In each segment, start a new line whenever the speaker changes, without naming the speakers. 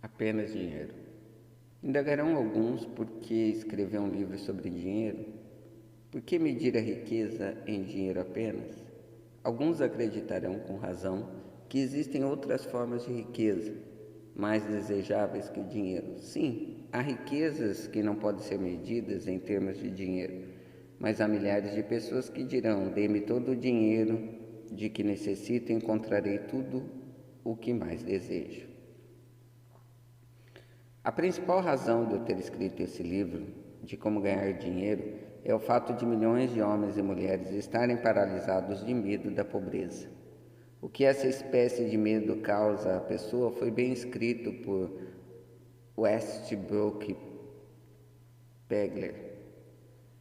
Apenas dinheiro. Indagarão alguns por que escrever um livro sobre dinheiro? Por que medir a riqueza em dinheiro apenas? Alguns acreditarão com razão que existem outras formas de riqueza, mais desejáveis que o dinheiro. Sim, há riquezas que não podem ser medidas em termos de dinheiro, mas há milhares de pessoas que dirão: dê-me todo o dinheiro de que necessito e encontrarei tudo o que mais desejo. A principal razão de eu ter escrito esse livro, de como ganhar dinheiro, é o fato de milhões de homens e mulheres estarem paralisados de medo da pobreza. O que essa espécie de medo causa à pessoa foi bem escrito por Westbrook Pegler.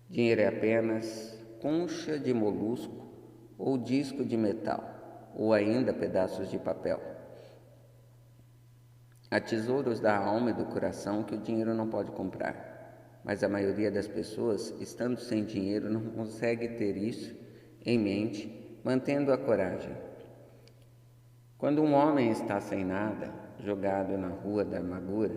Dinheiro é apenas concha de molusco ou disco de metal, ou ainda pedaços de papel. Há tesouros da alma e do coração que o dinheiro não pode comprar, mas a maioria das pessoas, estando sem dinheiro, não consegue ter isso em mente, mantendo a coragem. Quando um homem está sem nada, jogado na rua da amargura,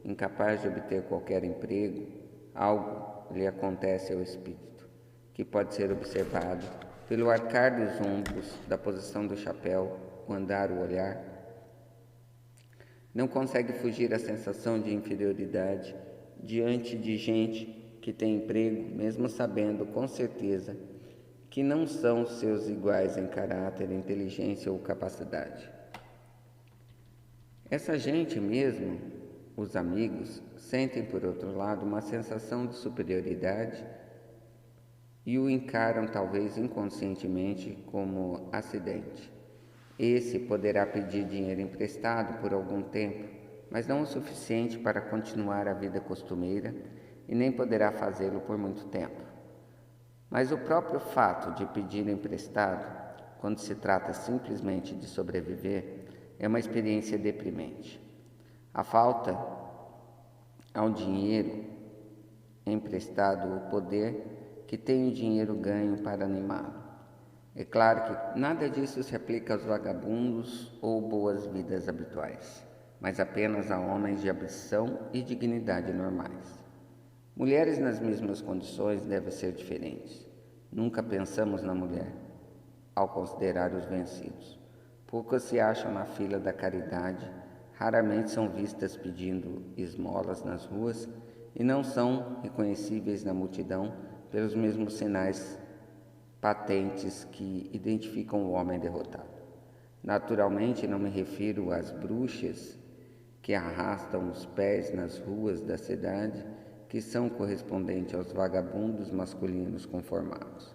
incapaz de obter qualquer emprego, algo lhe acontece ao espírito, que pode ser observado pelo arcar dos ombros, da posição do chapéu, o andar, o olhar. Não consegue fugir à sensação de inferioridade diante de gente que tem emprego, mesmo sabendo com certeza que não são seus iguais em caráter, inteligência ou capacidade. Essa gente mesmo, os amigos, sentem por outro lado uma sensação de superioridade e o encaram talvez inconscientemente como acidente. Esse poderá pedir dinheiro emprestado por algum tempo, mas não o suficiente para continuar a vida costumeira e nem poderá fazê-lo por muito tempo. Mas o próprio fato de pedir emprestado, quando se trata simplesmente de sobreviver, é uma experiência deprimente. A falta ao dinheiro emprestado o poder que tem o dinheiro ganho para animá-lo. É claro que nada disso se aplica aos vagabundos ou boas-vidas habituais, mas apenas a homens de ambição e dignidade normais. Mulheres nas mesmas condições devem ser diferentes. Nunca pensamos na mulher, ao considerar os vencidos. Poucas se acham na fila da caridade, raramente são vistas pedindo esmolas nas ruas e não são reconhecíveis na multidão pelos mesmos sinais patentes que identificam o homem derrotado. Naturalmente, não me refiro às bruxas que arrastam os pés nas ruas da cidade, que são correspondentes aos vagabundos masculinos conformados.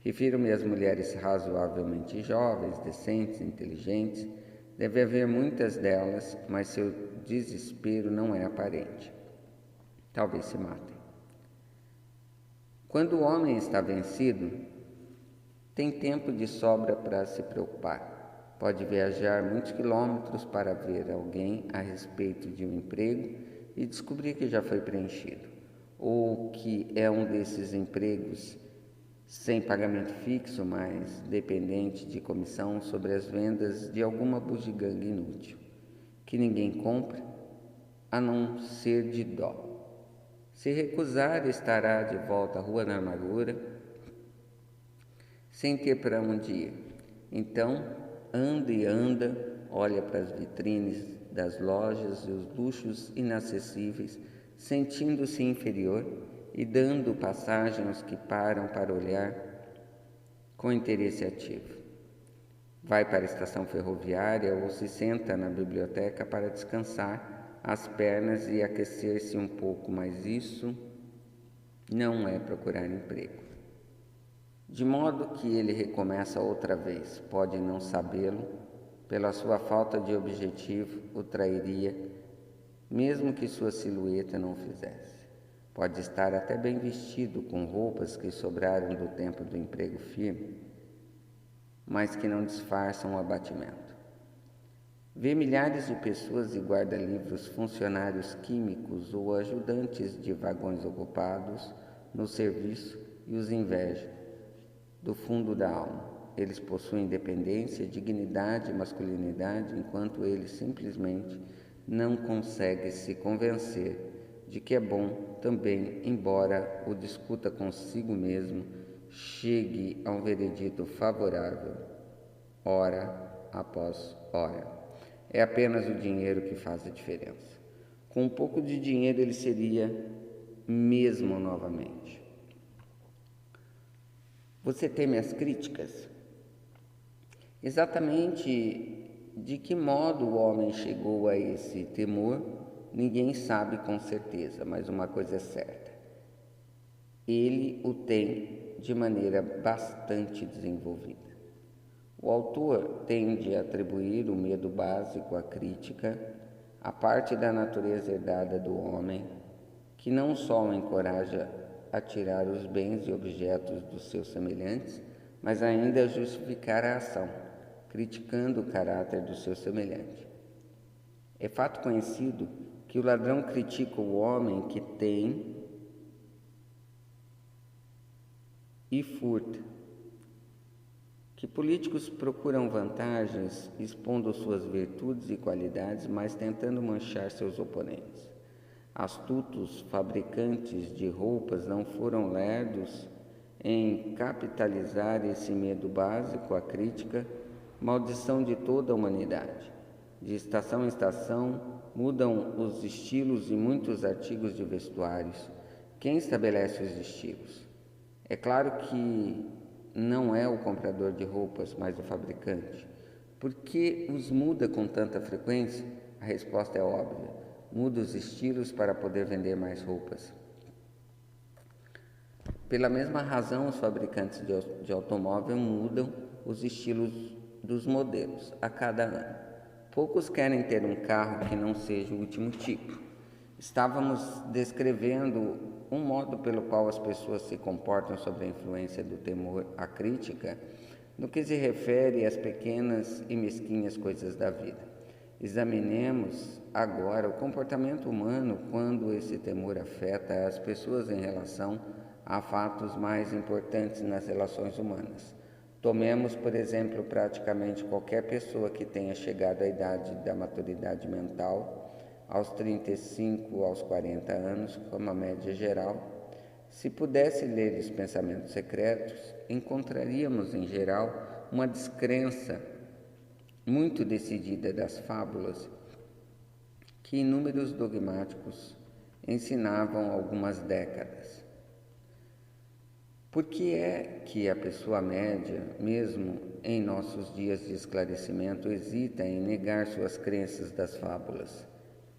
Refiro-me às mulheres razoavelmente jovens, decentes, inteligentes. Deve haver muitas delas, mas seu desespero não é aparente. Talvez se matem. Quando o homem está vencido, tem tempo de sobra para se preocupar. Pode viajar muitos quilômetros para ver alguém a respeito de um emprego e descobrir que já foi preenchido, ou que é um desses empregos sem pagamento fixo, mas dependente de comissão sobre as vendas de alguma bugiganga inútil, que ninguém compra, a não ser de dó. Se recusar, estará de volta à rua da amargura, sem ter para onde ir. Então, anda e anda, olha para as vitrines das lojas e os luxos inacessíveis, sentindo-se inferior e dando passagem aos que param para olhar com interesse ativo. Vai para a estação ferroviária ou se senta na biblioteca para descansar as pernas e aquecer-se um pouco, mas isso não é procurar emprego. De modo que ele recomeça outra vez, pode não sabê-lo, pela sua falta de objetivo o trairia, mesmo que sua silhueta não o fizesse. Pode estar até bem vestido com roupas que sobraram do tempo do emprego firme, mas que não disfarçam o abatimento. Vê milhares de pessoas e guarda-livros, funcionários químicos ou ajudantes de vagões ocupados no serviço e os inveja do fundo da alma. Eles possuem independência, dignidade e masculinidade, enquanto eles simplesmente não consegue se convencer de que é bom também, embora o discuta consigo mesmo, chegue a um veredito favorável, hora após hora. É apenas o dinheiro que faz a diferença. Com um pouco de dinheiro ele seria mesmo novamente. Você teme as críticas? Exatamente de que modo o homem chegou a esse temor, ninguém sabe com certeza, mas uma coisa é certa: ele o tem de maneira bastante desenvolvida. O autor tende a atribuir o medo básico à crítica, a parte da natureza herdada do homem, que não só o encoraja a tirar os bens e objetos dos seus semelhantes, mas ainda a justificar a ação, criticando o caráter do seu semelhante. É fato conhecido que o ladrão critica o homem que tem e furta, que políticos procuram vantagens expondo suas virtudes e qualidades, mas tentando manchar seus oponentes. Astutos fabricantes de roupas não foram lerdos em capitalizar esse medo básico, a crítica, maldição de toda a humanidade. De estação em estação mudam os estilos e muitos artigos de vestuários. Quem estabelece os estilos? É claro que não é o comprador de roupas, mas o fabricante. Por que os muda com tanta frequência? A resposta é óbvia: muda os estilos para poder vender mais roupas. Pela mesma razão, os fabricantes de automóvel mudam os estilos dos modelos a cada ano. Poucos querem ter um carro que não seja o último tipo. Estávamos descrevendo um modo pelo qual as pessoas se comportam sob a influência do temor à crítica, no que se refere às pequenas e mesquinhas coisas da vida. Examinemos agora o comportamento humano quando esse temor afeta as pessoas em relação a fatos mais importantes nas relações humanas. Tomemos, por exemplo, praticamente qualquer pessoa que tenha chegado à idade da maturidade mental, aos 35, aos 40 anos, como a média geral. Se pudesse ler os pensamentos secretos, encontraríamos, em geral, uma descrença muito decidida das fábulas que inúmeros dogmáticos ensinavam há algumas décadas. Por que é que a pessoa média, mesmo em nossos dias de esclarecimento, hesita em negar suas crenças das fábulas?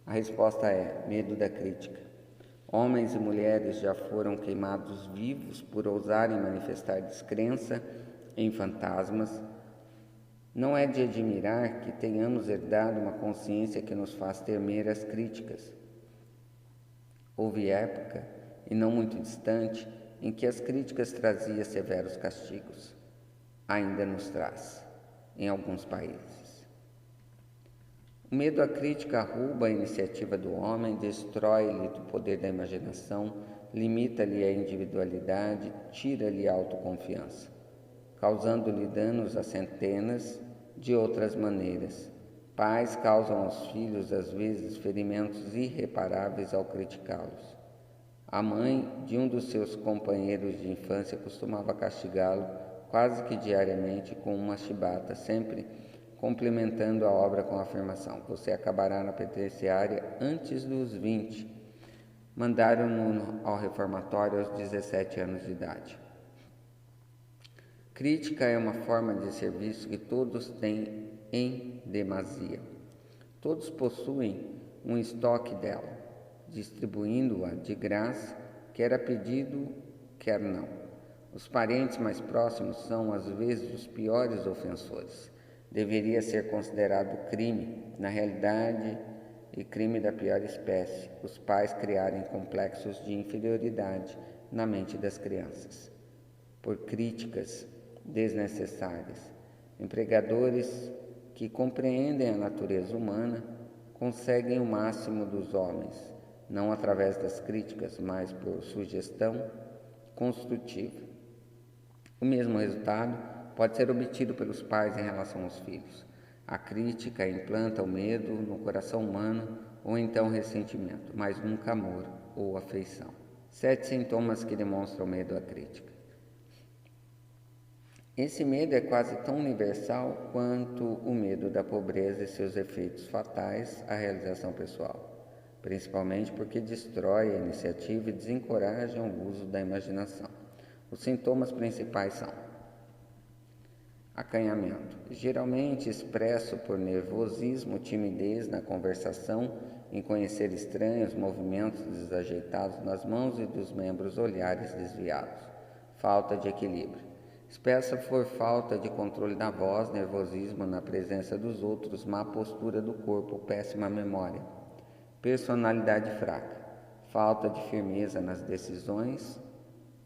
A resposta é: medo da crítica. Homens e mulheres já foram queimados vivos por ousarem manifestar descrença em fantasmas. Não é de admirar que tenhamos herdado uma consciência que nos faz temer as críticas. Houve época, e não muito distante, em que as críticas traziam severos castigos. Ainda nos traz, em alguns países. O medo à crítica rouba a iniciativa do homem, destrói-lhe do poder da imaginação, limita-lhe a individualidade, tira-lhe a autoconfiança, causando-lhe danos a centenas de outras maneiras. Pais causam aos filhos, às vezes, ferimentos irreparáveis ao criticá-los. A mãe de um dos seus companheiros de infância costumava castigá-lo quase que diariamente com uma chibata, sempre complementando a obra com a afirmação: você acabará na penitenciária antes dos 20. Mandaram-no ao reformatório aos 17 anos de idade. Crítica é uma forma de serviço que todos têm em demasia. Todos possuem um estoque dela, distribuindo-a de graça, quer a pedido, quer não. Os parentes mais próximos são, às vezes, os piores ofensores. Deveria ser considerado crime, na realidade, e crime da pior espécie, os pais criarem complexos de inferioridade na mente das crianças, por críticas desnecessárias. Empregadores que compreendem a natureza humana conseguem o máximo dos homens, não através das críticas, mas por sugestão construtiva. O mesmo resultado pode ser obtido pelos pais em relação aos filhos. A crítica implanta o medo no coração humano ou então ressentimento, mas nunca amor ou afeição. 7 sintomas que demonstram medo à crítica. Esse medo é quase tão universal quanto o medo da pobreza e seus efeitos fatais à realização pessoal, principalmente porque destrói a iniciativa e desencoraja o uso da imaginação. Os sintomas principais são: acanhamento, geralmente expresso por nervosismo, timidez na conversação, em conhecer estranhos, movimentos desajeitados nas mãos e dos membros, olhares desviados. Falta de equilíbrio, expressa por falta de controle da voz, nervosismo na presença dos outros, má postura do corpo, péssima memória. Personalidade fraca, falta de firmeza nas decisões,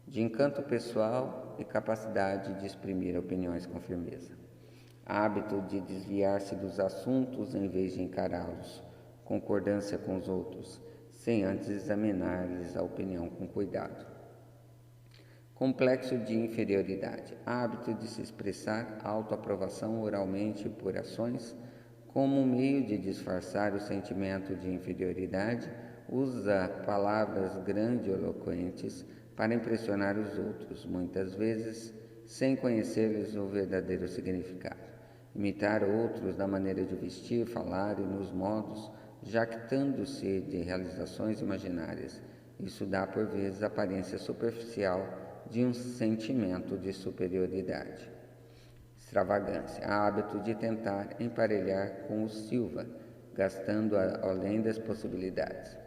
de encanto pessoal e capacidade de exprimir opiniões com firmeza. Hábito de desviar-se dos assuntos em vez de encará-los. Concordância com os outros, sem antes examinar-lhes a opinião com cuidado. Complexo de inferioridade. Hábito de se expressar autoaprovação oralmente por ações. Como meio de disfarçar o sentimento de inferioridade, usa palavras grandiloquentes para impressionar os outros, muitas vezes sem conhecer-lhes o verdadeiro significado. Imitar outros na maneira de vestir, falar e nos modos, jactando-se de realizações imaginárias. Isso dá, por vezes, a aparência superficial de um sentimento de superioridade. Extravagância, hábito de tentar emparelhar com o Silva, gastando além das possibilidades.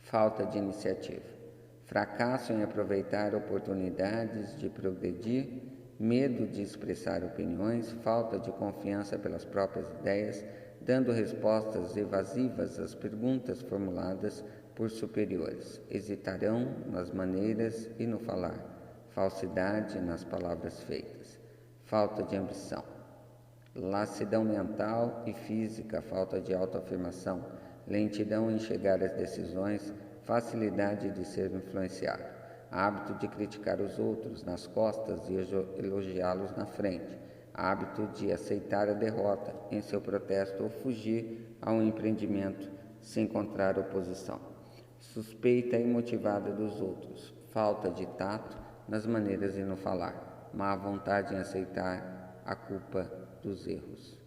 Falta de iniciativa, fracasso em aproveitar oportunidades de progredir, medo de expressar opiniões, falta de confiança pelas próprias ideias, dando respostas evasivas às perguntas formuladas por superiores. Hesitarão nas maneiras e no falar, falsidade nas palavras feitas. Falta de ambição, lassidão mental e física, falta de autoafirmação, lentidão em chegar às decisões, facilidade de ser influenciado, hábito de criticar os outros nas costas e elogiá-los na frente, hábito de aceitar a derrota em seu protesto ou fugir a um empreendimento se encontrar oposição, suspeita imotivada dos outros, falta de tato nas maneiras e no falar, má vontade em aceitar a culpa dos erros.